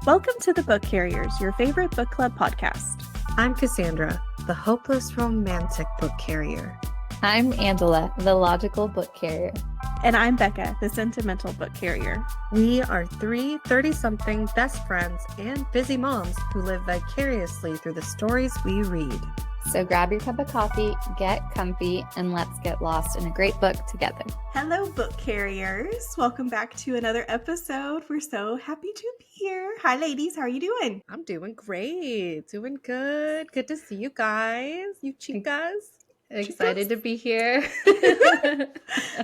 Welcome to The Book Carriers, your favorite book club podcast. I'm Cassandra, the hopeless romantic book carrier. I'm Angela, the logical book carrier. And I'm Becca, the sentimental book carrier. We are three 30-something best friends and busy moms who live vicariously through the stories we read. So grab your cup of coffee, get comfy, and let's get lost in a great book together. Hello, book carriers. Welcome back to another episode. We're so happy to be here. Hi, ladies. How are you doing? I'm doing great. Doing good. Good to see you guys. You chicas. Excited to be here.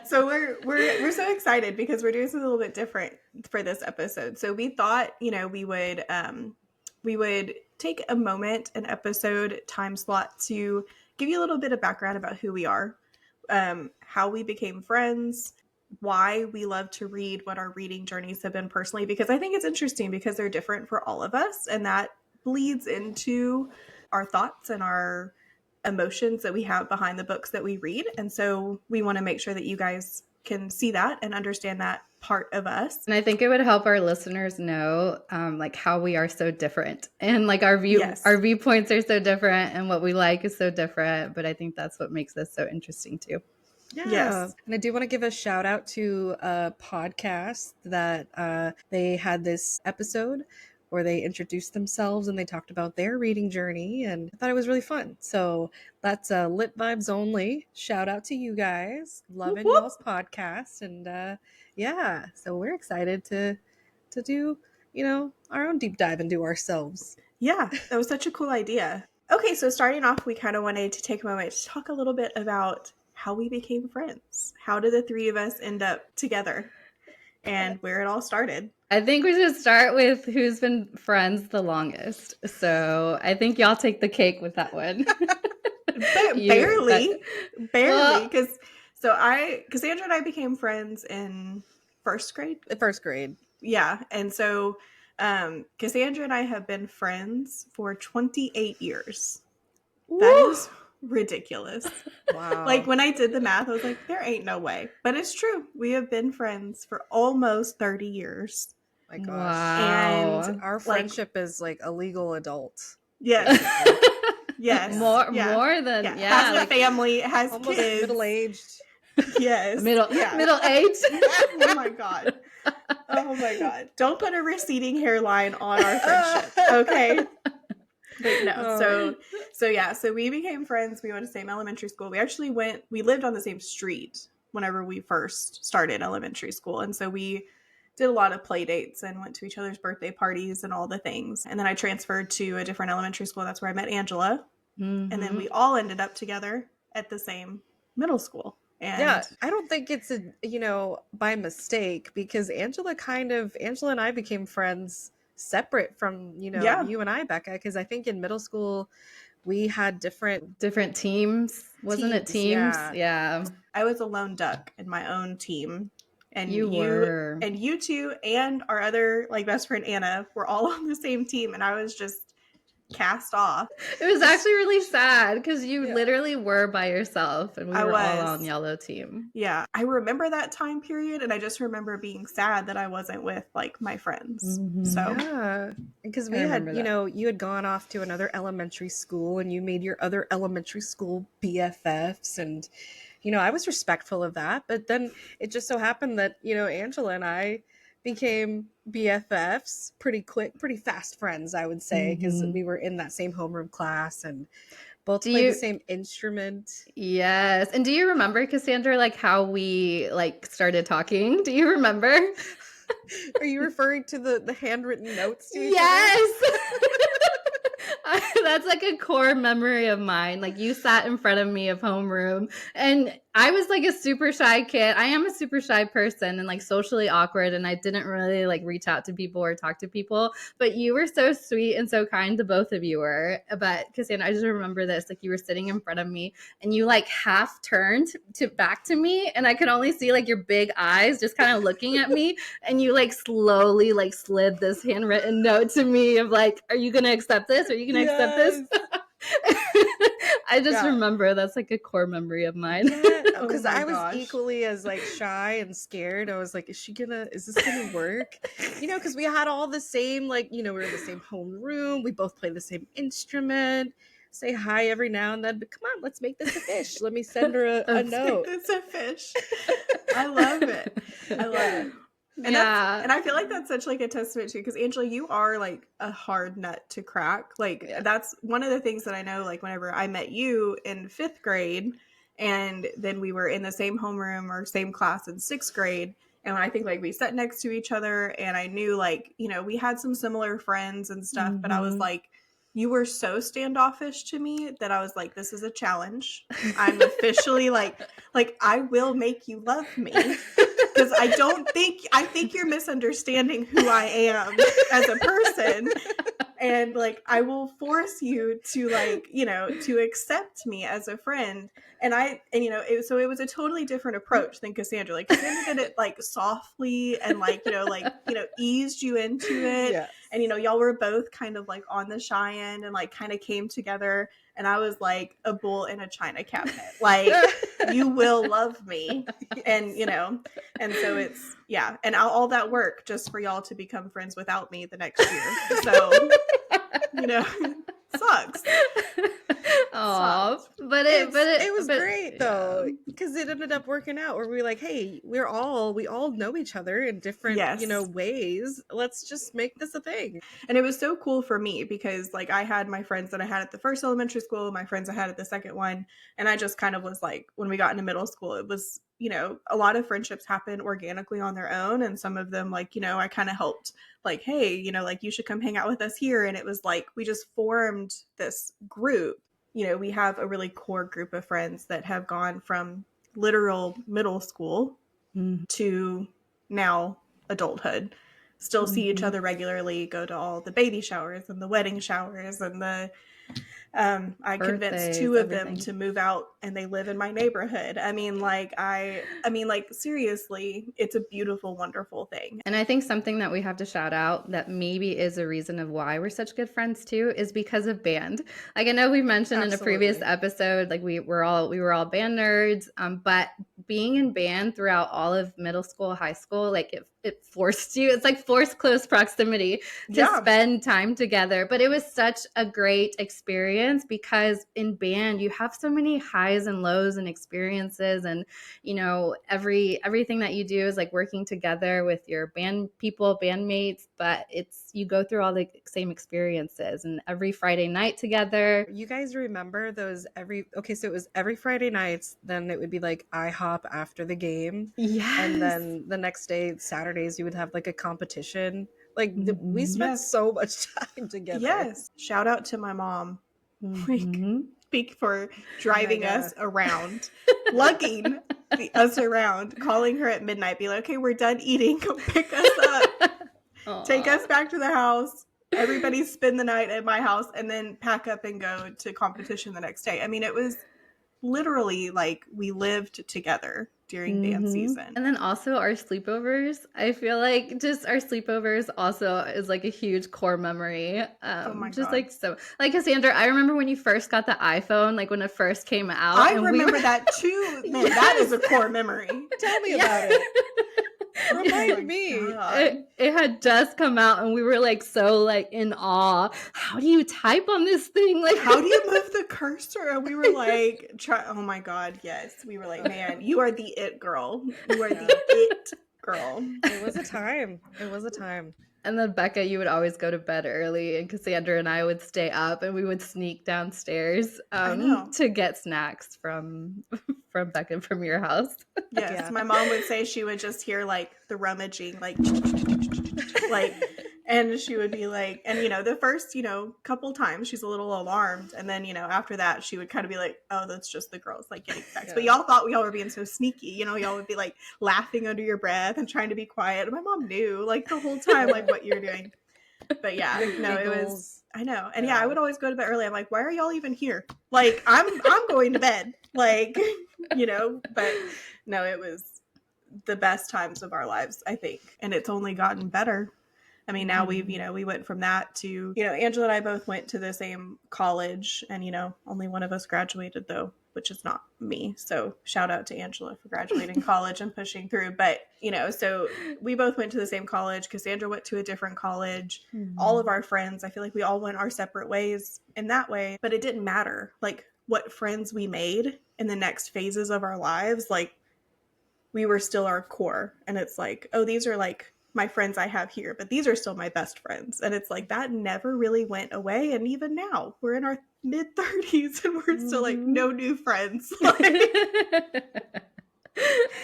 So we're so excited because we're doing something a little bit different for this episode. So we thought, we would take a moment, an episode time slot to give you a little bit of background about who we are, how we became friends, why we love to read, what our reading journeys have been personally, because I think it's interesting because they're different for all of us. And that bleeds into our thoughts and our emotions that we have behind the books that we read. And so we want to make sure that you guys can see that and understand that part of us. And I think it would help our listeners know how we are so different and our viewpoints are so different and what we like is so different. But I think that's what makes this so interesting too. Yeah. Yes. And I do want to give a shout out to a podcast that they had this episode where they introduced themselves and they talked about their reading journey, and I thought it was really fun. So that's Lit Vibes Only. Shout out to you guys. Loving y'all's podcast. And so we're excited to do, our own deep dive into ourselves. Yeah, that was such a cool idea. Okay, so starting off, we kind of wanted to take a moment to talk a little bit about how we became friends. How did the three of us end up together and where it all started? I think we should start with who's been friends the longest. So I think y'all take the cake with that one. Barely. Because Cassandra and I became friends in first grade. First grade. Yeah. And so Cassandra and I have been friends for 28 years. Woo! That is ridiculous. Wow. When I did the math, I was like, there ain't no way. But it's true. We have been friends for almost 30 years. My gosh. Wow. And our friendship is a legal adult. Yes. Yes. More than Has a family, has almost kids. middle-aged. Yes. Middle age. Oh my God. Oh my God. Don't put a receding hairline on our friendship. Okay. But no. So we became friends. We went to the same elementary school. We lived on the same street whenever we first started elementary school. And so we did a lot of play dates and went to each other's birthday parties and all the things. And then I transferred to a different elementary school. That's where I met Angela. Mm-hmm. And then we all ended up together at the same middle school. And yeah, I don't think it's by mistake, because Angela and I became friends separate from, you and I, Becca, because I think in middle school we had different teams. Wasn't it teams? Yeah. I was a lone duck in my own team. And you two and our other best friend Anna were all on the same team, and I was just cast off. It was actually really sad because you literally were by yourself, and we were all on yellow team. Yeah, I remember that time period, and I just remember being sad that I wasn't with my friends. Mm-hmm. So yeah, because we had you had gone off to another elementary school, and you made your other elementary school BFFs, and I was respectful of that, but then it just so happened that, Angela and I became BFFs pretty quick, pretty fast friends, I would say, because we were in that same homeroom class and both played the same instrument. Yes. And do you remember, Cassandra, how we started talking? Do you remember? Are you referring to the handwritten notes to each yes. other? That's a core memory of mine. You sat in front of me of homeroom, and I was a super shy kid. I am a super shy person and socially awkward, and I didn't really reach out to people or talk to people. But you were so sweet and so kind to both of you were. But Cassandra, I just remember this: you were sitting in front of me, and you half turned back to me, and I could only see your big eyes just kind of looking at me, and you slowly slid this handwritten note to me of are you gonna accept this? Are you gonna accept this? I just Yeah. remember that's like a core memory of mine. Yeah, Oh because my I was gosh. equally as like shy and scared. I was like, is this gonna work? You know, because we had all the same, like, you know, we were in the same homeroom. We both play the same instrument. Say hi every now and then, but come on, let's make this a fish. Let me send her a note. It's a fish. I love it. I love it. And Yeah. and I feel like that's such like a testament to, because Angela, you are like a hard nut to crack. Like Yeah. that's one of the things that I know, like whenever I met you in 5th grade and then we were in the same homeroom or same class in 6th grade. And I think like we sat next to each other and I knew like, you know, we had some similar friends and stuff, but I was like, you were so standoffish to me that I was like, this is a challenge. I'm officially like I will make you love me. Because I think you're misunderstanding who I am as a person. And like, I will force you to like, you know, to accept me as a friend. And you know, so it was a totally different approach than Cassandra. Like Cassandra did it like softly and like, you know, eased you into it. Yes. And, you know, y'all were both kind of like on the shy end and like kind of came together. And I was like a bull in a china cabinet. Like, you will love me. And, you know, and so it's, yeah. And all that work just for y'all to become friends without me the next year. So, you know, sucks. Aw, but it was great yeah. though, because it ended up working out where we were like, hey, we all know each other in different, you know, ways. Let's just make this a thing. And it was so cool for me because like I had my friends that I had at the first elementary school, my friends I had at the second one, and I just kind of was like, when we got into middle school, it was, you know, a lot of friendships happen organically on their own, and some of them, like, you know, I kind of helped, like, hey, you know, like you should come hang out with us here. And it was like we just formed this group. You know, we have a really core group of friends that have gone from literal middle school to now adulthood. Still see each other regularly, go to all the baby showers and the wedding showers and the I convinced 2 of them to move out and they live in my neighborhood. I mean, like, seriously, it's a beautiful, wonderful thing. And I think something that we have to shout out that maybe is a reason of why we're such good friends too is because of band. Like I know we mentioned in a previous episode, like we were all band nerds, but being in band throughout all of middle school, high school, like it forced you, it's like forced close proximity to spend time together. But it was such a great experience because in band you have so many highs and lows and experiences, and you know, everything that you do is like working together with your bandmates, but you go through all the same experiences and every Friday night together. You guys remember those so it was every Friday nights, then it would be like IHOP after the game. Yes. And then the next day, Saturdays, you would have like a competition. Like we spent so much time together. Yes. Shout out to my mom. Speak for driving us around, lugging us around, calling her at midnight, be like, okay, we're done eating, come pick us up, take us back to the house, everybody spend the night at my house, and then pack up and go to competition the next day. I mean, it was literally like we lived together during dance season. And then also our sleepovers. I feel like just our sleepovers also is like a huge core memory. Oh my just God. like so, like Cassandra, I remember when you first got the iPhone, like when it first came out. I remember that too. Man, that is a core memory. Tell me about it. Remind me. It had just come out and we were like so like in awe. How do you type on this thing? Like, how do you move the cursor? And we were like, oh my God, yes. We were like, man, you are the it girl. You are the it girl. It was a time. It was a time. And then Becca, you would always go to bed early, and Cassandra and I would stay up, and we would sneak downstairs to get snacks from Becca from your house. Yes, my mom would say she would just hear like the rummaging, like, and she would be like, and you know, the first, you know, couple times she's a little alarmed, and then, you know, after that she would kind of be like, oh, that's just the girls like getting sex. But y'all thought y'all were being so sneaky, you know, y'all would be like laughing under your breath and trying to be quiet. And my mom knew like the whole time like what you were doing. But yeah, no, it was, I know. And yeah, I would always go to bed early. I'm like, why are y'all even here? Like, I'm going to bed, like, you know. But no, it was the best times of our lives, I think, and it's only gotten better I mean, now we've, we went from that to, Angela and I both went to the same college, and, only one of us graduated though, which is not me. So shout out to Angela for graduating college and pushing through. But, so we both went to the same college. Cassandra went to a different college. All of our friends, I feel like we all went our separate ways in that way, but it didn't matter like what friends we made in the next phases of our lives. Like, we were still our core. And it's like, oh, these are like my friends I have here, but these are still my best friends. And it's like, that never really went away. And even now we're in our mid 30s and we're still like, no new friends.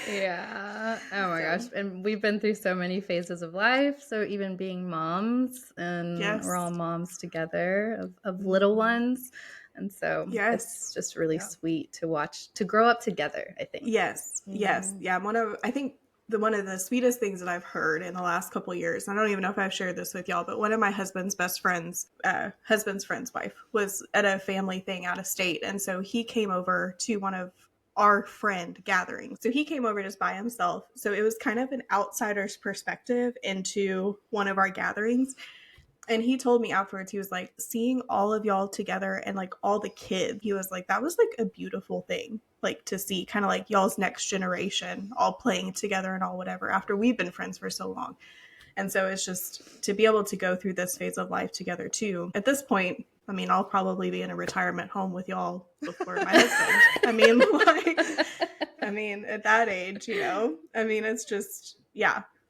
Yeah. Oh my gosh. And we've been through so many phases of life. So even being moms, and we're all moms together of little ones. And so it's just really sweet to watch, to grow up together, I think. Yes. Yes. Yeah. I think one of the sweetest things that I've heard in the last couple of years, and I don't even know if I've shared this with y'all, but one of my husband's best friends, husband's friend's wife, was at a family thing out of state. And so he came over to one of our friend gatherings. So he came over just by himself. So it was kind of an outsider's perspective into one of our gatherings. And he told me afterwards, he was like, seeing all of y'all together and like all the kids, he was like, that was like a beautiful thing, like to see kind of like y'all's next generation all playing together and all whatever after we've been friends for so long. And so it's just to be able to go through this phase of life together too. At this point, I mean, I'll probably be in a retirement home with y'all before my husband. I mean, at that age, I mean, it's just,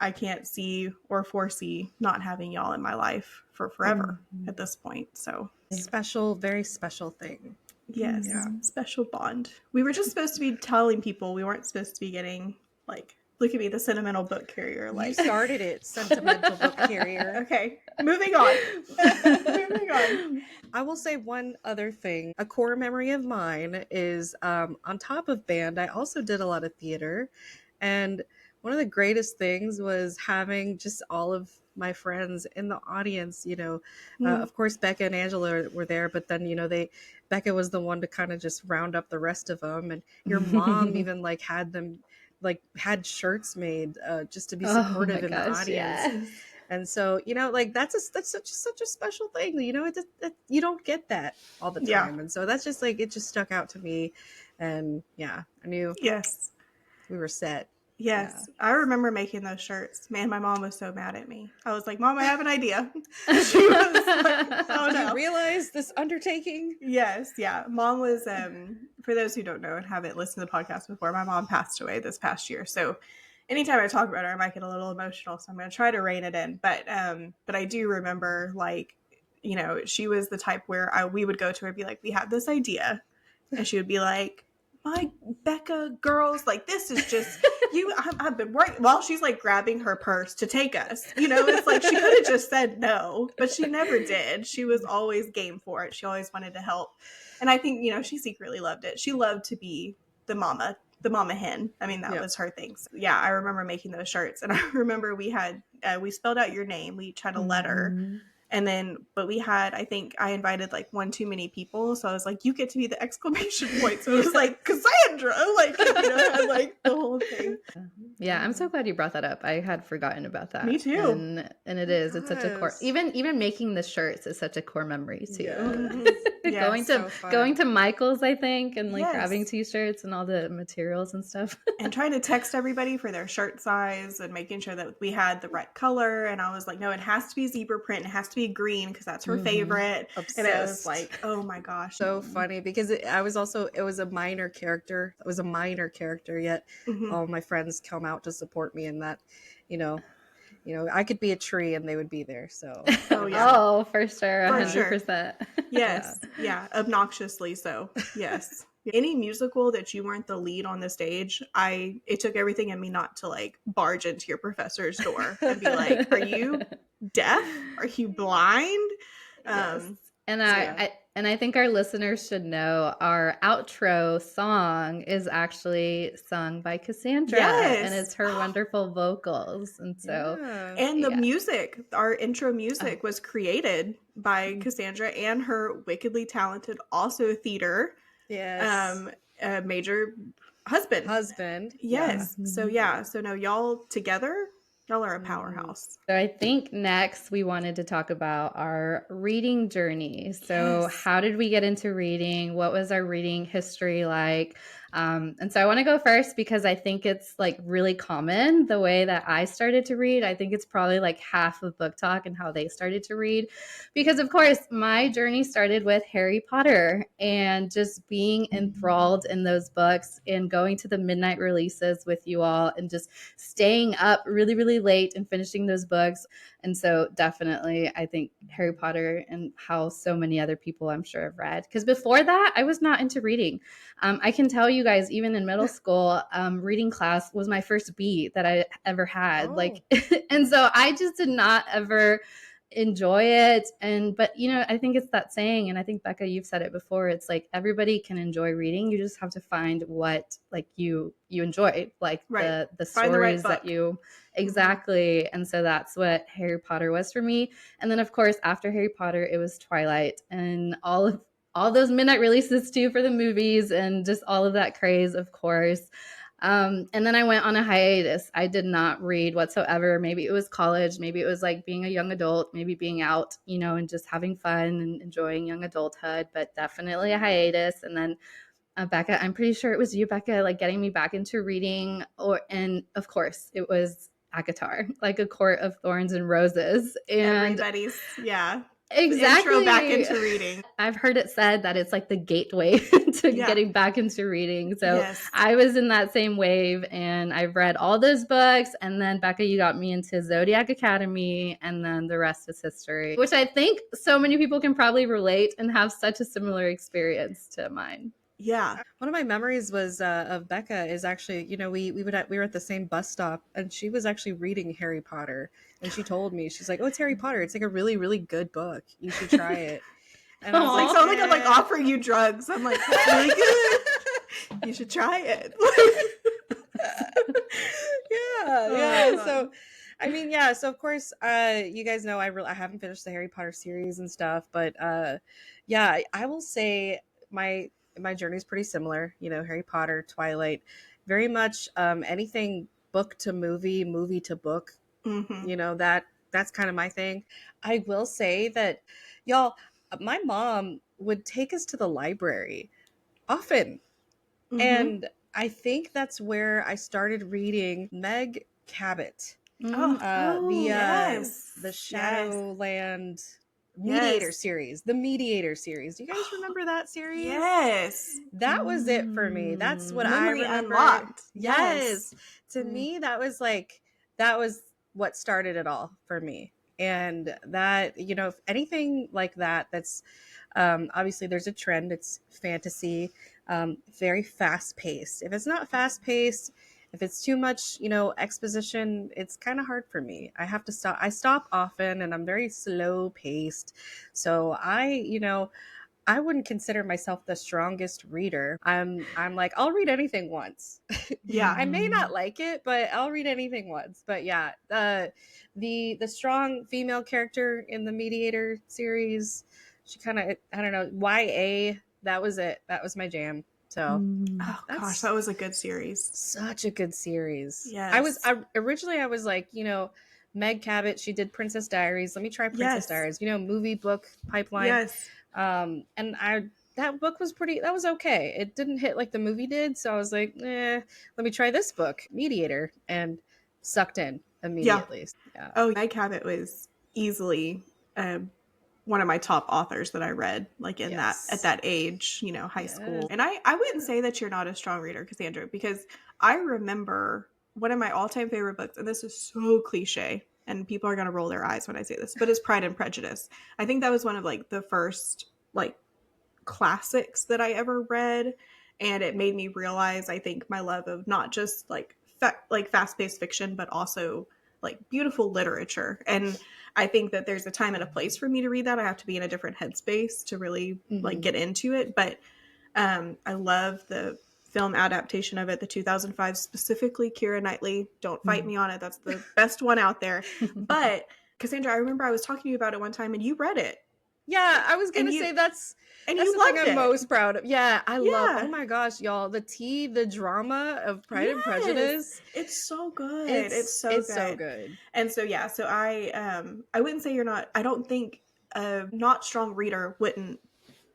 I can't see or foresee not having y'all in my life for forever at this point. So special, very special thing. Yes. Yeah. Special bond. We were just supposed to be telling people, we weren't supposed to be getting like, look at me, the sentimental book carrier. Like, you started it, sentimental book carrier. Okay, moving on. Moving on. I will say one other thing. A core memory of mine is on top of band, I also did a lot of theater. And one of the greatest things was having just all of my friends in the audience, of course, Becca and Angela were there, but then, Becca was the one to kind of just round up the rest of them. And your mom even like had shirts made just to be supportive in the audience. Yes. And so, that's such a special thing. You don't get that all the time. Yeah. And so that's just like, it just stuck out to me. And I knew we were set. Yes. Yeah. I remember making those shirts. Man, my mom was so mad at me. I was like, Mom, I have an idea. She was like, oh no. Did you realize this undertaking? Yes. Yeah. Mom was, for those who don't know and haven't listened to the podcast before, my mom passed away this past year. So anytime I talk about her, I might get a little emotional. So I'm going to try to rein it in. But I do remember she was the type where we would go to her and be like, we have this idea. And she would be like, my Becca girls, like, this is just I've been working while she's like grabbing her purse to take us, it's like, she could have just said no, but she never did. She was always game for it. She always wanted to help. And I think, she secretly loved it. She loved to be the mama hen. I mean, that was her thing. So, I remember making those shirts, and I remember we spelled out your name. We each had a letter. And then, but I think I invited like one too many people. So I was like, you get to be the exclamation point. So it was like, Cassandra, had like the whole thing. Yeah, I'm so glad you brought that up. I had forgotten about that. Me too. And it's such a core, even making the shirts is such a core memory too. Yes. Going to Michael's, I think, and like grabbing t-shirts and all the materials and stuff. And trying to text everybody for their shirt size and making sure that we had the right color. And I was like, no, it has to be zebra print. It has to be green because that's her favorite. Obsessed. And it was like, oh my gosh. So funny because it was a minor character. It was a minor character, yet all my friends come out to support me in that, I could be a tree and they would be there. So oh, for sure. 100%. Yes. Yeah. Obnoxiously so. Yes. Any musical that you weren't the lead on the stage, it took everything in me not to like barge into your professor's door and be like, are you deaf? Are you blind? Yes. And I think our listeners should know our outro song is actually sung by Cassandra, and it's her wonderful vocals. And so, and the music, our intro music was created by Cassandra and her wickedly talented, also theater, major husband. Yes. So so now y'all together Y'all are a powerhouse. So I think next we wanted to talk about our reading journey. So Yes. how did we get into reading? What was our reading history like? And so I want to go first because I think it's like really common the way that I started to read. I think it's probably like half of Book Talk and how they started to read. Because of course, my journey started with Harry Potter and just being enthralled in those books and going to the midnight releases with you all and just staying up really, really late and finishing those books. And so definitely, I think Harry Potter and how so many other people I'm sure have read. Because before that, I was not into reading. I can tell you guys, even in middle school, reading class was my first B that I ever had. Like, and so I just did not ever enjoy it. But I think it's that saying, and I think Becca, you've said it before, it's like everybody can enjoy reading. You just have to find what like you enjoy, like Right. the Find the right stories that book. you exactly. And so that's what Harry Potter was for me. And then of course after Harry Potter it was Twilight and all those midnight releases too for the movies and just all of that craze, of course. And then I went on a hiatus. I did not read whatsoever. Maybe it was college. Maybe it was like being a young adult, maybe being out, and just having fun and enjoying young adulthood, but definitely a hiatus. And then Becca, I'm pretty sure it was you, Becca, like getting me back into reading. And of course, it was ACOTAR, like A Court of Thorns and Roses. And everybody's, yeah. Exactly. Intro back into reading. I've heard it said that it's like the gateway to getting back into reading. So yes. I was in that same wave and I've read all those books. And then Becca, you got me into Zodiac Academy and then the rest is history, which I think so many people can probably relate and have such a similar experience to mine. Yeah. One of my memories was of Becca is actually, we were at the same bus stop and she was actually reading Harry Potter and she told me, she's like, "Oh, it's Harry Potter. It's like a really, really good book. You should try it." And I was like, sounds like I'm like offering you drugs. I'm like, "That's really good. You should try it." yeah. So I mean, yeah, so of course you guys know I haven't finished the Harry Potter series and stuff, but yeah, I will say my journey is pretty similar. Harry Potter, Twilight, very much anything book to movie, movie to book. Mm-hmm. That's kind of my thing. I will say that, y'all, my mom would take us to the library often. Mm-hmm. And I think that's where I started reading Meg Cabot. Yes. The Shadowland Mediator series. The Mediator series. Do you guys remember that series? Yes. That was it for me. That's what Memory I remember. unlocked. Yes. To me, that was what started it all for me. And that, if anything like that's obviously there's a trend. It's fantasy, very fast paced. If it's not fast paced, if it's too much, exposition, it's kind of hard for me. I have to stop. I stop often and I'm very slow paced. So I wouldn't consider myself the strongest reader. I'm like, I'll read anything once. Yeah. I may not like it, but I'll read anything once. But yeah, the strong female character in the Mediator series, she kind of, I don't know, YA, that was it. That was my jam. So oh gosh, that was a good series. Such a good series. Yes. Originally I was like, Meg Cabot, she did Princess Diaries. Let me try Princess Diaries. Movie book pipeline. Yes. And that book was that was okay. It didn't hit like the movie did, so I was like, let me try this book, Mediator, and sucked in immediately. Yeah. Oh, Meg Cabot was easily one of my top authors that I read, like at that age, high school. And I wouldn't say that you're not a strong reader, Cassandra, because I remember one of my all-time favorite books, and this is so cliche, and people are going to roll their eyes when I say this, but it's Pride and Prejudice. I think that was one of like the first like classics that I ever read, and it made me realize, I think, my love of not just like fast-paced fiction, but also like beautiful literature. And I think that there's a time and a place for me to read that. I have to be in a different headspace to really like get into it. But I love the film adaptation of it, the 2005, specifically Keira Knightley. Don't fight me on it. That's the best one out there. But Cassandra, I remember I was talking to you about it one time and you read it. Yeah, I was gonna And say that's you the thing loved I'm it. most proud of. Yeah, I love. Yeah. Oh my gosh, y'all, the drama of Pride and Yes. Prejudice. It's so good. It's so it's good. so good. And so yeah, so I wouldn't say you're not. I don't think a not strong reader wouldn't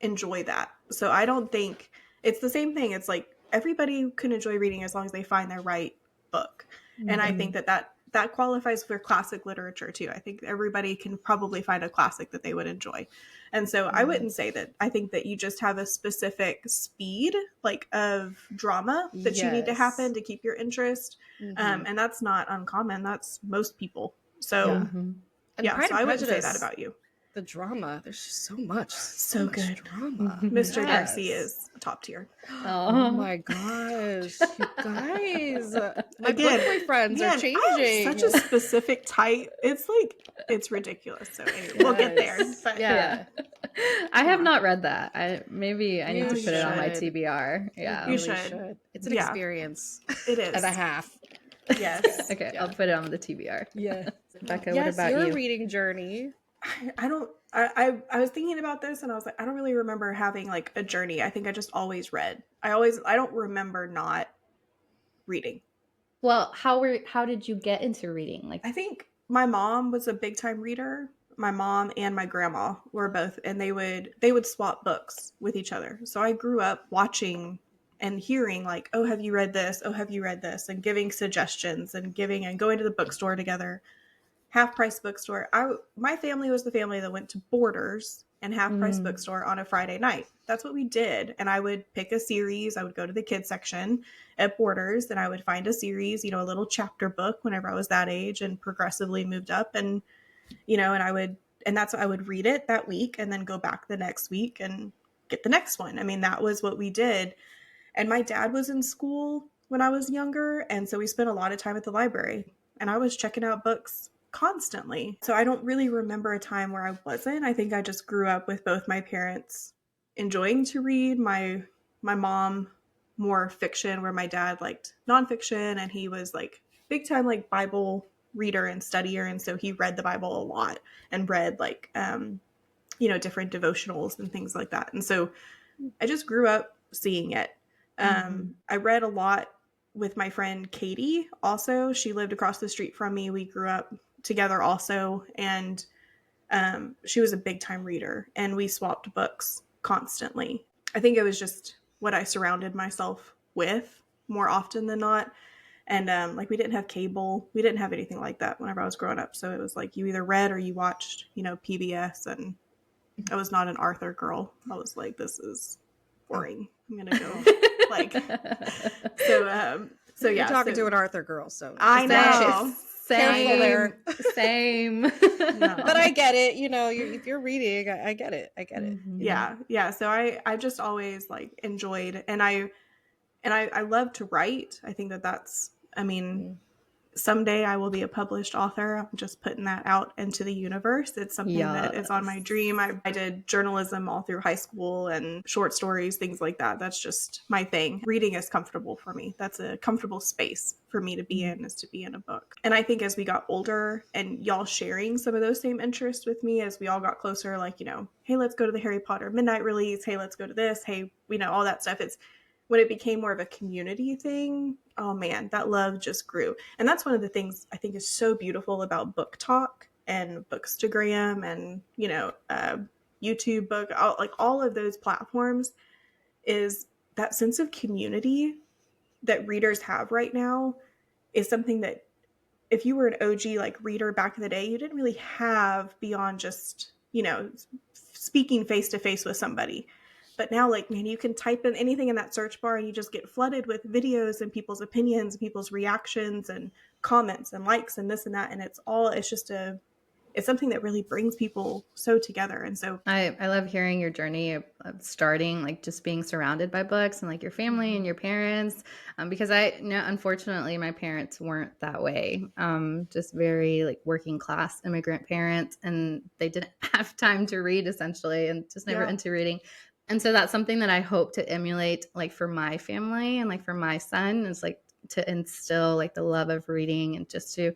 enjoy that. So I don't think it's the same thing. It's like everybody can enjoy reading as long as they find their right book. And I think that qualifies for classic literature too. I think everybody can probably find a classic that they would enjoy. And so I wouldn't say that. I think that you just have a specific speed like of drama that you need to happen to keep your interest. And that's not uncommon. That's most people. So And yeah, Pride so and I wouldn't say Prejudice, that about you. the drama, there's just so much So good. drama. Mr. Yes. Darcy is top tier. Oh my gosh, you guys. My Again, book boyfriends are man, changing. I have such a specific type. It's like, it's ridiculous. So anyway, we'll get there. But Yeah. I have not read that. I need You to put it on my should. TBR. Yeah. You You really should. It's an Yeah. experience. It is. And a half. Yes. Okay, Yeah. I'll put it on the TBR. Yeah. Becca, Yes, what about your you? reading journey. I was thinking about this and I was like, I don't really remember having like a journey. I think I just always read. I don't remember not reading. Well, how did you get into reading? Like, I think my mom was a big time reader. My mom and my grandma were both, and they would swap books with each other. So I grew up watching and hearing like, oh, have you read this? Oh, have you read this? And giving suggestions and going to the bookstore together. Half Price Bookstore. My family was the family that went to Borders and Half Price Bookstore on a Friday night. That's what we did. And I would pick a series. I would go to the kids section at Borders and I would find a series, a little chapter book whenever I was that age, and progressively moved up. And, and that's what I would read it that week and then go back the next week and get the next one. I mean, that was what we did. And my dad was in school when I was younger. And so we spent a lot of time at the library and I was checking out books constantly. So I don't really remember a time where I wasn't. I think I just grew up with both my parents enjoying to read. My mom more fiction, where my dad liked nonfiction, and he was like big time like Bible reader and studier, and so he read the Bible a lot and read like different devotionals and things like that. And so I just grew up seeing it. I read a lot with my friend Katie also. She lived across the street from me. We grew up together also, and she was a big time reader and we swapped books constantly. I think it was just what I surrounded myself with more often than not. And like we didn't have cable, we didn't have anything like that whenever I was growing up, so it was like you either read or you watched PBS. And I was not an Arthur girl. I was like, this is boring, I'm gonna go like so yeah, you're talking to an Arthur girl, so I know. Careful there. Same. No. But I get it. If you're reading, I get it. Yeah. So I just always like enjoyed, and I love to write. I think that's. I mean, someday I will be a published author. I'm just putting that out into the universe. It's something that is on my dream. I did journalism all through high school and short stories, things like that. That's just my thing. Reading is comfortable for me. That's a comfortable space for me to be in, is to be in a book. And I think as we got older and y'all sharing some of those same interests with me, as we all got closer, like, hey, let's go to the Harry Potter midnight release. Hey, let's go to this. Hey, all that stuff. It's when it became more of a community thing, oh man, that love just grew. And that's one of the things I think is so beautiful about Book Talk and Bookstagram and, YouTube book, all of those platforms, is that sense of community that readers have right now is something that if you were an OG like reader back in the day, you didn't really have beyond just, speaking face to face with somebody. But now, like, man, you can type in anything in that search bar and you just get flooded with videos and people's opinions, people's reactions and comments and likes and this and that. And it's something that really brings people so together. And so I love hearing your journey of starting, like just being surrounded by books and like your family and your parents, because unfortunately my parents weren't that way. Just very like working class immigrant parents, and they didn't have time to read essentially, and just never into reading. And so that's something that I hope to emulate, like for my family and like for my son, is like to instill like the love of reading and just to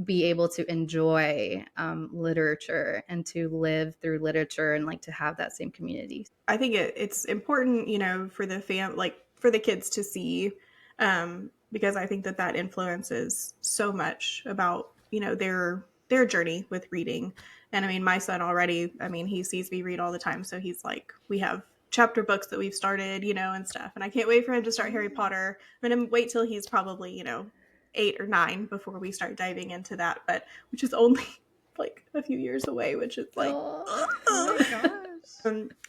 be able to enjoy literature and to live through literature and like to have that same community. I think it's important, for the for the kids to see, because I think that influences so much about, their journey with reading. And I mean, my son already, he sees me read all the time. So he's like, we have chapter books that we've started, and stuff. And I can't wait for him to start Harry Potter. I'm going to wait till he's probably, 8 or 9 before we start diving into that, which is only like a few years away, which is like, oh my gosh.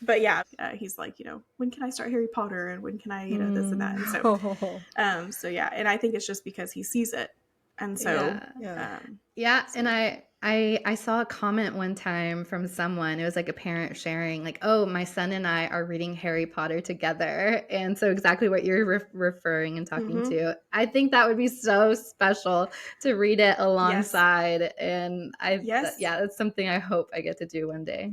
But yeah, he's like, when can I start Harry Potter, and when can I, this and that. And so, so yeah, and I think it's just because he sees it, and so and I saw a comment one time from someone. It was like a parent sharing, like, "Oh, my son and I are reading Harry Potter together," and so exactly what you're referring and talking to. I think that would be so special to read it alongside, and that's something I hope I get to do one day.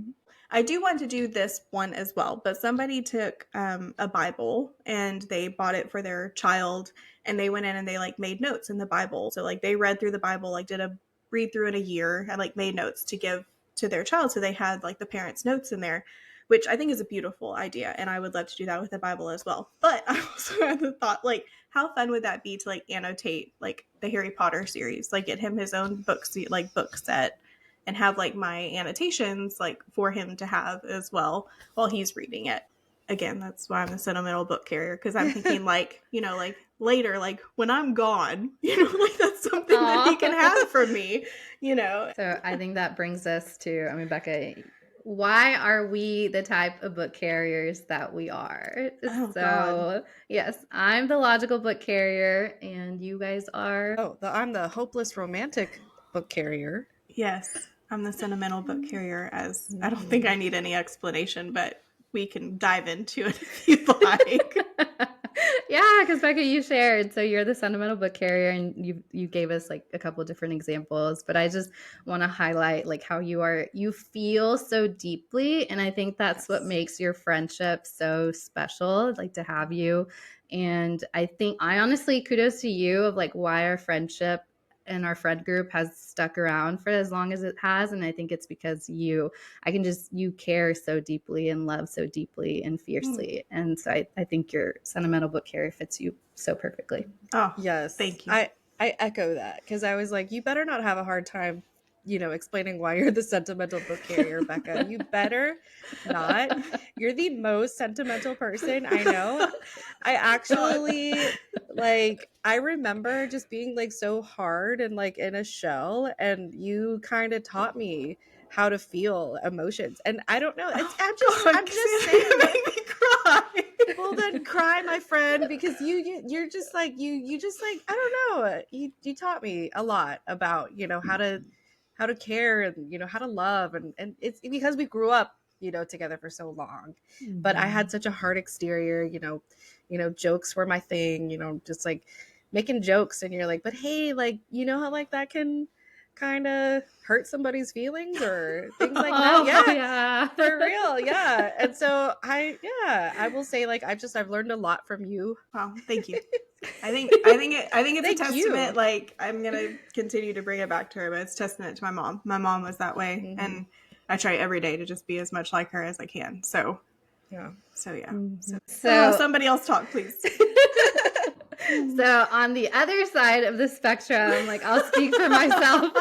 I do want to do this one as well, but somebody took a Bible and they bought it for their child, and they went in and they like made notes in the Bible. So like they read through the Bible, like did a read through in a year, and like made notes to give to their child. So they had like the parents' notes in there, which I think is a beautiful idea. And I would love to do that with the Bible as well. But I also had the thought, like, how fun would that be to like annotate like the Harry Potter series, like get him his own book set, and have like my annotations like for him to have as well while he's reading it. Again, that's why I'm the sentimental book carrier, because I'm thinking like, like later, like when I'm gone, like that's something that he can have from me, So I think that brings us to, Becca, why are we the type of book carriers that we are? God. Yes, I'm the logical book carrier, and you guys are? I'm the hopeless romantic book carrier. Yes, I'm the sentimental book carrier, as I don't think I need any explanation, but we can dive into it if you'd like. Yeah, because Becca, you shared, so you're the sentimental book carrier, and you gave us like a couple different examples, but I just want to highlight like how you feel so deeply, and I think that's what makes your friendship so special, like to have you. And I honestly, kudos to you of like why our friendship and our friend group has stuck around for as long as it has. And I think it's because you care so deeply and love so deeply and fiercely. And so I think your sentimental book carrier fits you so perfectly. Oh, yes. Thank you. I echo that, because I was like, you better not have a hard time, explaining why you're the sentimental book carrier, Becca. You better not. You're the most sentimental person I know. I actually, I remember just being like so hard and like in a shell, and you kind of taught me how to feel emotions. And I don't know. I'm just saying. Make me cry. Well, then cry, my friend, because you're just like you just like, I don't know. You taught me a lot about how to care and how to love, and it's because we grew up together for so long. But I had such a hard exterior. Jokes were my thing. Just like making jokes, and you're like, but hey, like how like that can kind of hurt somebody's feelings or things like that. Yeah, for real. Yeah. And so I will say, like, I've learned a lot from you. Wow, thank you. I think it's a testament. You. Like, I'm gonna continue to bring it back to her, but it's a testament to my mom. My mom was that way, and I try every day to just be as much like her as I can. So yeah. So somebody else talk, please. So on the other side of the spectrum, like, I'll speak for myself.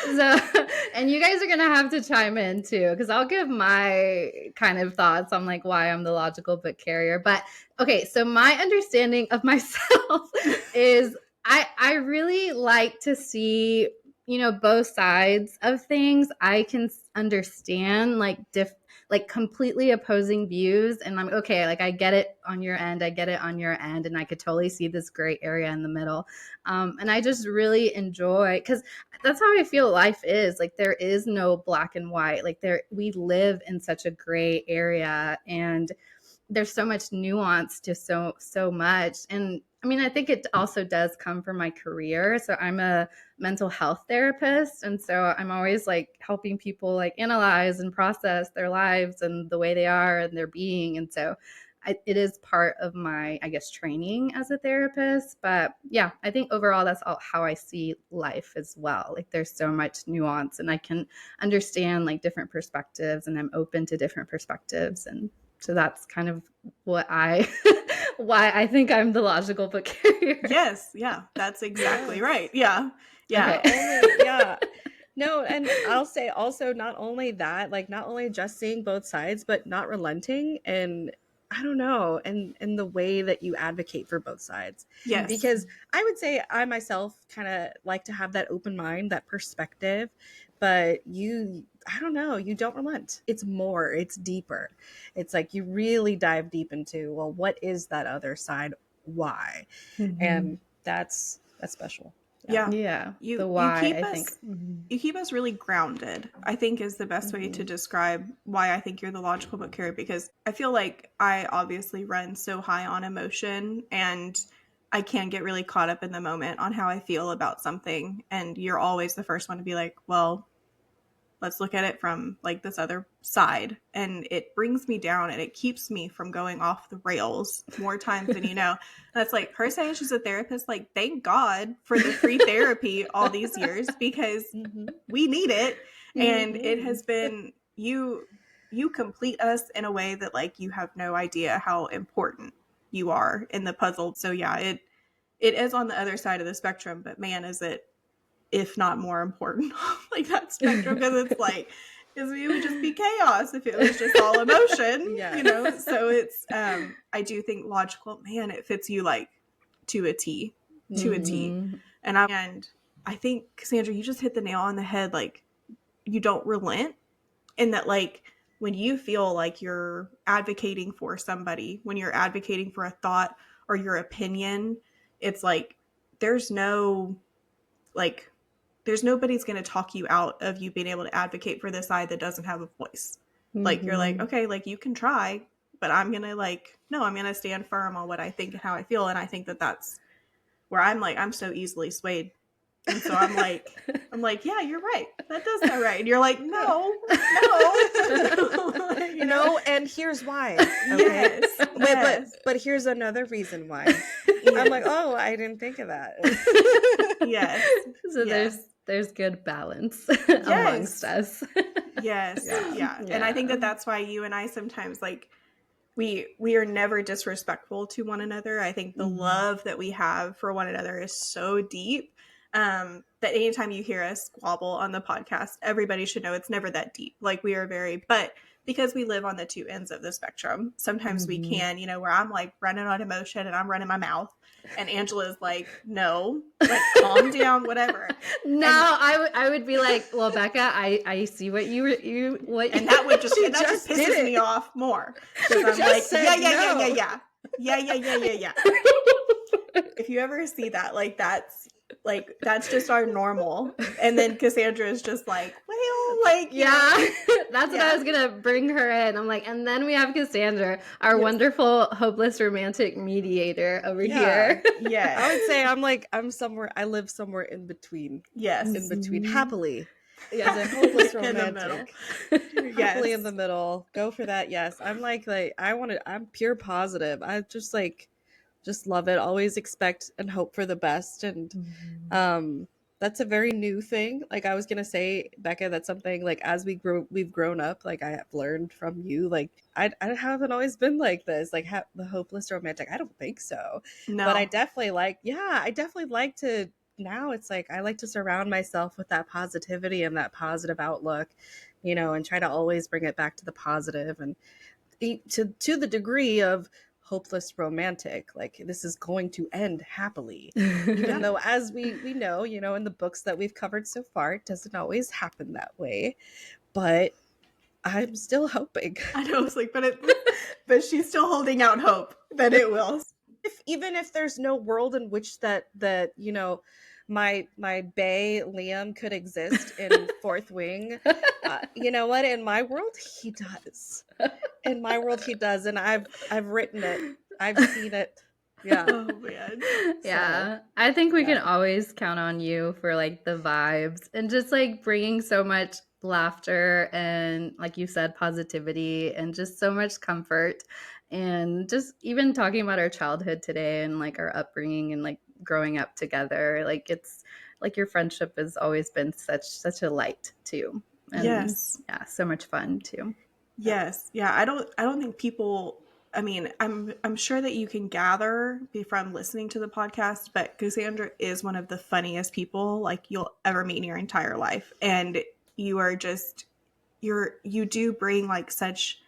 So, and you guys are going to have to chime in too, because I'll give my kind of thoughts on like why I'm the logical book carrier. But okay, so my understanding of myself is I really like to see, both sides of things. I can understand like completely opposing views, and I'm okay, like I get it on your end, I get it on your end, and I could totally see this gray area in the middle. And I just really enjoy, because that's how I feel life is. Like, there is no black and white. Like, we live in such a gray area, and there's so much nuance to so much. And I think it also does come from my career. So I'm a mental health therapist. And so I'm always like helping people like analyze and process their lives and the way they are and their being. And so it is part of my, I guess, training as a therapist. But yeah, I think overall that's how I see life as well. Like there's so much nuance, and I can understand like different perspectives, and I'm open to different perspectives. And so that's kind of what why I think I'm the logical book carrier. Yes, yeah, that's exactly right. Yeah. Yeah. Yeah. No, and I'll say also not only that, like not only just seeing both sides, but not relenting, and I don't know, and the way that you advocate for both sides. Yes. Because I would say I myself kind of like to have that open mind, that perspective, but I don't know, you don't relent. It's more, it's deeper. It's like you really dive deep into, well, what is that other side? Why? And that's special. Yeah. The why, keep I us, think. you keep us really grounded, I think is the best way to describe why I think you're the logical book carrier, because I feel like I obviously run so high on emotion, and I can get really caught up in the moment on how I feel about something. And you're always the first one to be like, well, let's look at it from like this other side. And it brings me down, and it keeps me from going off the rails more times than you know. That's like her saying she's a therapist. Like, thank God for the free therapy all these years, because we need it. And it has been, you complete us in a way that like you have no idea how important you are in the puzzle. So yeah, it is on the other side of the spectrum, but man, is it, if not more important, like that spectrum, because it's like, because it would just be chaos if it was just all emotion, you know. So it's I do think logical, man, it fits you like to a T. And I think, Cassandra, you just hit the nail on the head. Like, you don't relent, in that like when you feel like you're advocating for somebody, when you're advocating for a thought or your opinion, it's like there's nobody's going to talk you out of you being able to advocate for the side that doesn't have a voice. Like, you're like, okay, like you can try, but I'm going to I'm going to stand firm on what I think and how I feel. And I think that that's where I'm like, I'm so easily swayed. And so I'm like, yeah, you're right. That does sound right. And you're like, no. You know? No, and here's why. Okay. Yes. But here's another reason why. I'm like, oh, I didn't think of that. Yes. So there's good balance amongst us. Yes. Yeah. And I think that that's why you and I sometimes like we are never disrespectful to one another. I think the love that we have for one another is so deep that anytime you hear us squabble on the podcast, everybody should know it's never that deep. Like, we are but because we live on the two ends of the spectrum, sometimes we can, you know, where I'm like running on emotion and I'm running my mouth, and Angela's like, no, like calm down, whatever. No, I would be like, well, Becca, I see what and that would just pisses me off more, because I'm like, yeah. If you ever see that, like that's just our normal. And then Cassandra is just like, well, like, that's what I was gonna bring her in. I'm like, and then we have Cassandra, our wonderful hopeless romantic mediator over here. Yes. I would say I live somewhere in between. Yes. In between, happily. As a hopeless romantic. Happily in the middle. Go for that. Yes. I'm I'm pure positive. I just love it. Always expect and hope for the best. And that's a very new thing. Like, I was gonna say, Becca, that's something like as we've grown up, like I have learned from you. Like, I haven't always been like this, like the hopeless romantic. I don't think so. No. But I definitely like to, now it's like I like to surround myself with that positivity and that positive outlook, you know, and try to always bring it back to the positive, and to the degree of hopeless romantic, like this is going to end happily, even though, as we know, you know, in the books that we've covered so far, it doesn't always happen that way. But I'm still hoping. I know, it's like, but she's still holding out hope that it will. Even if there's no world in which that you know, my bae Liam could exist in Fourth Wing, you know what? In my world, he does. In my world, he does, and I've written it. I've seen it. Yeah. Oh man. Yeah. So, I think we can always count on you for like the vibes and just like bringing so much laughter and, like you said, positivity and just so much comfort. And just even talking about our childhood today and like our upbringing and like growing up together, like it's like your friendship has always been such a light too. And Yes. yeah, so much fun too. Yes. Yeah. I don't think people, I mean, I'm sure that you can gather from listening to the podcast, but Cassandra is one of the funniest people like you'll ever meet in your entire life. And you are just you do bring like such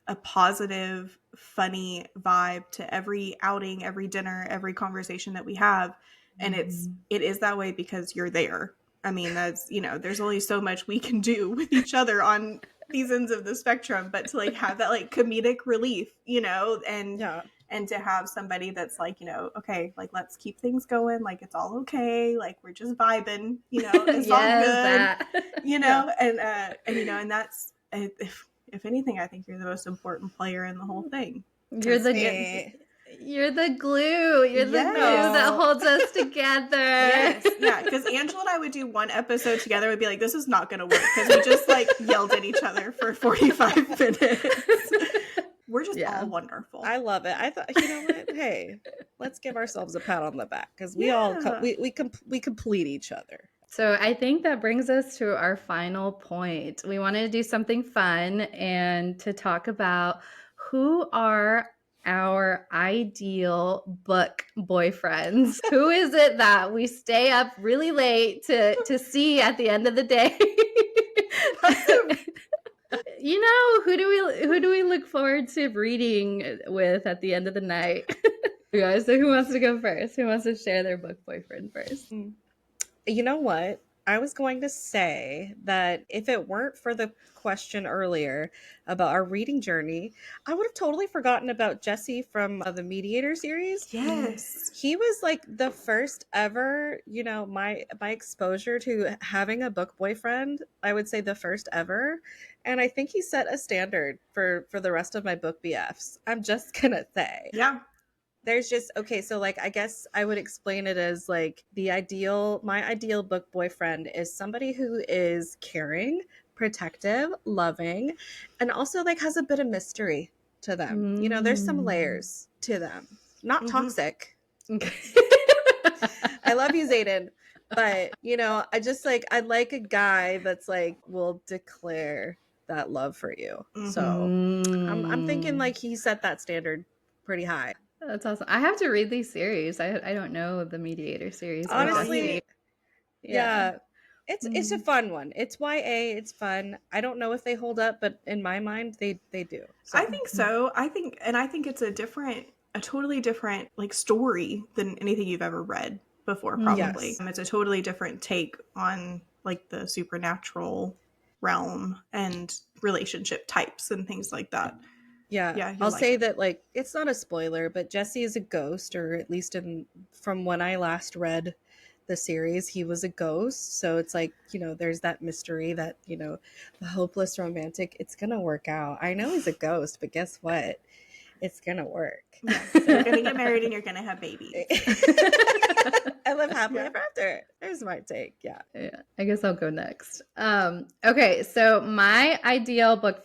a positive, funny vibe to every outing, every dinner, every conversation that we have. And it is that way because you're there. I mean, that's, there's only so much we can do with each other on these ends of the spectrum, but to like have that like comedic relief, and Yeah. and to have somebody that's like, okay, like let's keep things going, like it's all okay, like we're just vibing, it's all good, and that's if anything, I think you're the most important player in the whole thing. You're the glue. You're the glue that holds us together. Yes, yeah. Because Angela and I would do one episode together. We'd be like, "This is not going to work," because we just like yelled at each other for 45 minutes. We're just all wonderful. I love it. I thought, you know what? Hey, let's give ourselves a pat on the back because we all we complete each other. So I think that brings us to our final point. We wanted to do something fun and to talk about who are our ideal book boyfriends. Who is it that we stay up really late to see at the end of the day? Who do we look forward to reading with at the end of the night? Guys, so who wants to go first? Who wants to share their book boyfriend first? You know what? I was going to say that if it weren't for the question earlier about our reading journey, I would have totally forgotten about Jesse from the Mediator series. Yes. He was like the first ever, my exposure to having a book boyfriend. I would say the first ever. And I think he set a standard for the rest of my book BFs. I'm just going to say. Yeah. There's just, okay, so like I guess I would explain it as like my ideal book boyfriend is somebody who is caring, protective, loving, and also like has a bit of mystery to them. There's some layers to them. Not toxic. I love you, Zayden. But, I just like, I like a guy that's like, will declare that love for you. So I'm thinking like he set that standard pretty high. That's awesome. I have to read these series. I don't know the Mediator series. Honestly, yeah. It's a fun one. It's YA. It's fun. I don't know if they hold up, but in my mind, they do. So. I think so. I think it's a totally different like story than anything you've ever read before. Probably, yes. It's a totally different take on like the supernatural realm and relationship types and things like that. Yeah, I'll say that like it's not a spoiler, but Jesse is a ghost, or at least from when I last read the series, he was a ghost. So it's like, there's that mystery that, the hopeless romantic, it's gonna work out. I know he's a ghost, but guess what? It's gonna work. Yeah, so you're gonna get married and you're gonna have babies. I live happily ever after. There's my take. Yeah. I guess I'll go next. Okay, so my ideal book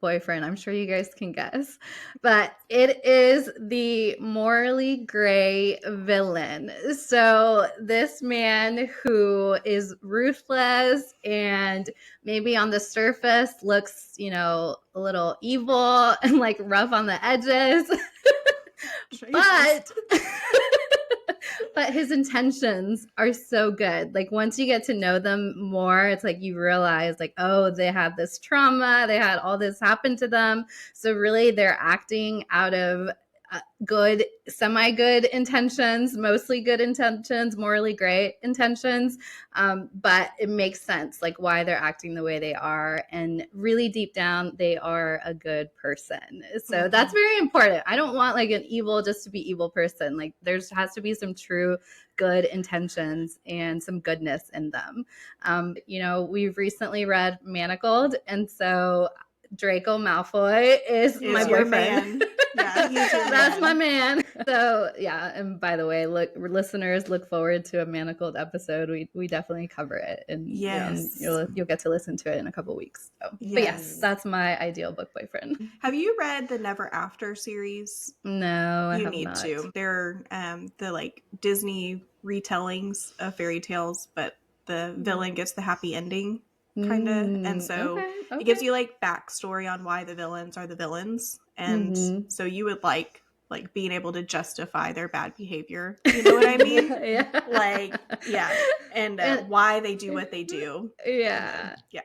boyfriend, I'm sure you guys can guess, but it is the morally gray villain. So this man who is ruthless and maybe on the surface looks, a little evil and like rough on the edges. But his intentions are so good. Like once you get to know them more, it's like you realize like, oh, they have this trauma. They had all this happen to them. So really they're acting out of good, semi-good intentions, mostly good intentions, morally great intentions. But it makes sense like why they're acting the way they are. And really deep down, they are a good person. So that's very important. I don't want like an evil just to be evil person. Like there has to be some true good intentions and some goodness in them. We've recently read Manacled. And so Draco Malfoy is my your boyfriend. man. Yeah, he's your That's man. my man. So yeah, and by the way, listeners, look forward to a Manacled episode. We definitely cover it, and Yes. you'll get to listen to it in a couple weeks. So, but yes, that's my ideal book boyfriend. Have you read the Never After series? No, I You have need not. to. They're the like Disney retellings of fairy tales, but the villain gets the happy ending, kind of. And so okay. it gives you like backstory on why the villains are the villains, and so you would like being able to justify their bad behavior. You know what I mean? Yeah. Like, yeah, and why they do what they do. Yeah. Yeah.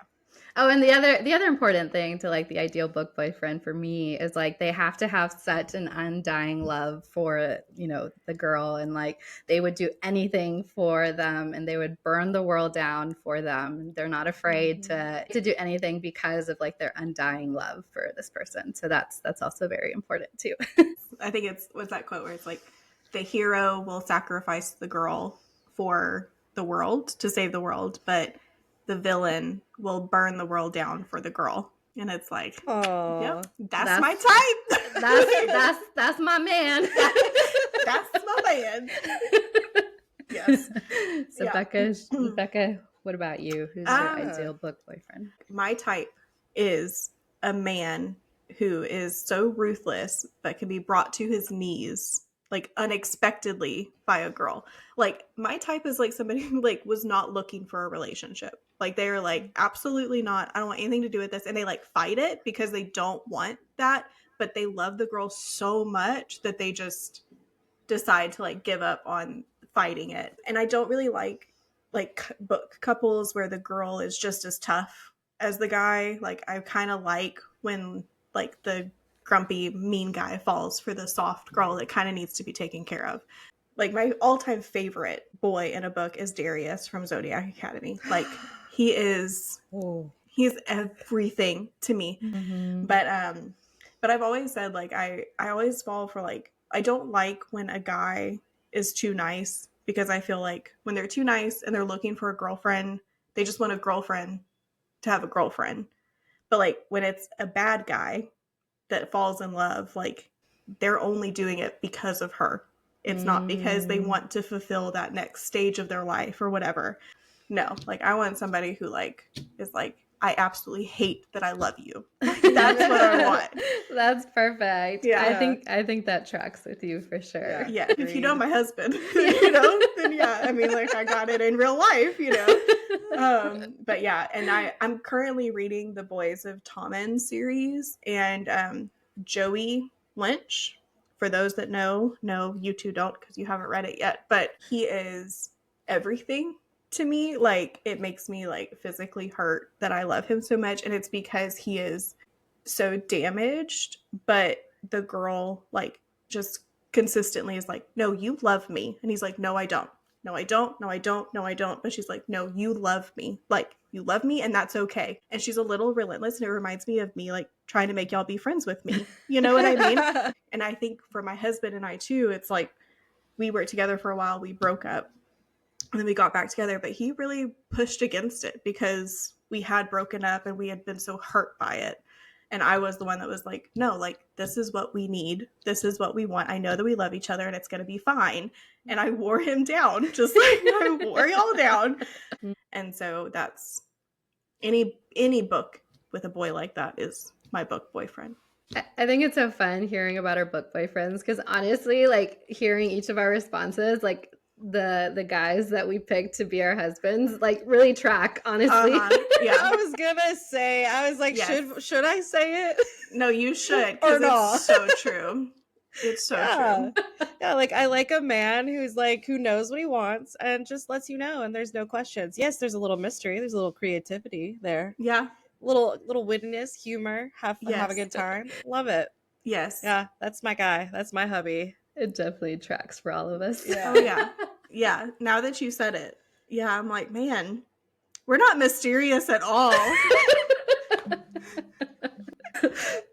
Oh, and the other important thing to like the ideal book boyfriend for me is like they have to have such an undying love for, you know, the girl, and like they would do anything for them and they would burn the world down for them. They're not afraid to do anything because of like their undying love for this person. So that's also very important too. I think what's that quote where it's like the hero will sacrifice the girl for the world to save the world, but the villain will burn the world down for the girl. And it's like, yep, that's my type. That's my man. That's my man. Yes. So yeah. Becca, what about you? Who's your ideal book boyfriend? My type is a man who is so ruthless but can be brought to his knees like unexpectedly by a girl. Like my type is like somebody who like was not looking for a relationship. Like they are like, absolutely not. I don't want anything to do with this. And they like fight it because they don't want that, but they love the girl so much that they just decide to like give up on fighting it. And I don't really like book couples where the girl is just as tough as the guy. Like I kind of like when like the grumpy mean guy falls for the soft girl that kind of needs to be taken care of. Like my all-time favorite boy in a book is Darius from Zodiac Academy. Like he's everything to me. But I've always said like I always fall for like, I don't like when a guy is too nice, because I feel like when they're too nice and they're looking for a girlfriend, they just want a girlfriend to have a girlfriend. But like when it's a bad guy that falls in love, like they're only doing it because of her. It's not because they want to fulfill that next stage of their life or whatever. No, like I want somebody who like is like, I absolutely hate that I love you. Like, that's what I want. That's perfect. Yeah. I think that tracks with you for sure. Yeah. If you know my husband, you know, then yeah, I mean, like I got it in real life, you know. But yeah, and I'm currently reading the Boys of Tommen series, and Joey Lynch, for those that know, you two don't because you haven't read it yet, but he is everything to me. Like it makes me like physically hurt that I love him so much, and it's because he is so damaged, but the girl like just consistently is like, no, you love me, and he's like, no, I don't, no, I don't, no, I don't, no, I don't, but she's like, no, you love me, like you love me, and that's okay. And she's a little relentless, and it reminds me of me like trying to make y'all be friends with me, you know what I mean? And I think for my husband and I too, it's like we were together for a while, we broke up, and then we got back together, but he really pushed against it because we had broken up and we had been so hurt by it. And I was the one that was like, no, like, this is what we need. This is what we want. I know that we love each other and it's going to be fine. And I wore him down, just like I wore y'all down. And so that's any book with a boy like that is my book boyfriend. I think it's so fun hearing about our book boyfriends, because honestly, like hearing each of our responses, like the guys that we picked to be our husbands like really track, honestly. Yeah. I was gonna say, I was like, yes. should I say it? No, you should, because it's so true. It's so true. Yeah, like I like a man who's like, who knows what he wants and just lets you know, and there's no questions. Yes, there's a little mystery, there's a little creativity there. Yeah. Little wittiness, humor, have a good time. Love it. Yes. Yeah, that's my guy. That's my hubby. It definitely tracks for all of us. Yeah. Oh yeah. Yeah. Now that you said it, yeah, I'm like, man, we're not mysterious at all.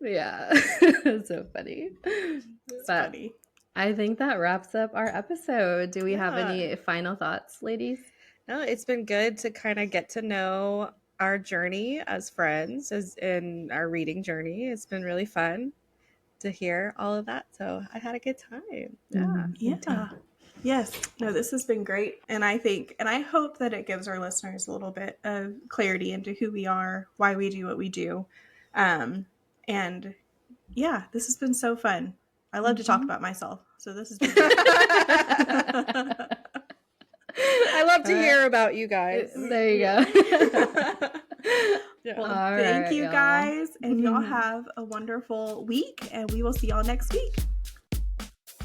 Yeah. It's so funny. It's funny. I think that wraps up our episode. Do we have any final thoughts, ladies? No, it's been good to kind of get to know our journey as friends, as in our reading journey. It's been really fun to hear all of that. So I had a good time. Yeah. Yeah. Yes. No, this has been great. And I hope that it gives our listeners a little bit of clarity into who we are, why we do what we do. And yeah, this has been so fun. I love to talk about myself. So this has been great. I love to hear about you guys. There you go. Yeah. Well, All thank right, you y'all. guys. And y'all have a wonderful week. And we will see y'all next week.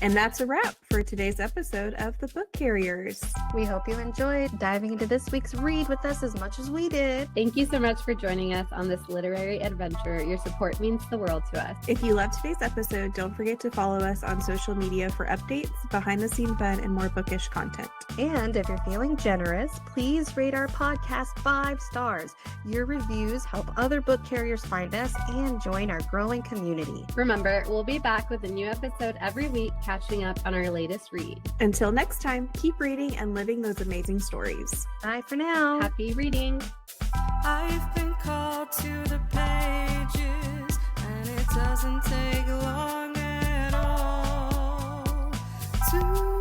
And that's a wrap for today's episode of The Book Carriers. We hope you enjoyed diving into this week's read with us as much as we did. Thank you so much for joining us on this literary adventure. Your support means the world to us. If you loved today's episode, don't forget to follow us on social media for updates, behind-the-scene fun, and more bookish content. And if you're feeling generous, please rate our podcast 5 stars. Your reviews help other book carriers find us and join our growing community. Remember, we'll be back with a new episode every week, catching up on our latest read. Until next time, keep reading and living those amazing stories. Bye for now. Happy reading! I've been called to the pages, and it doesn't take long at all to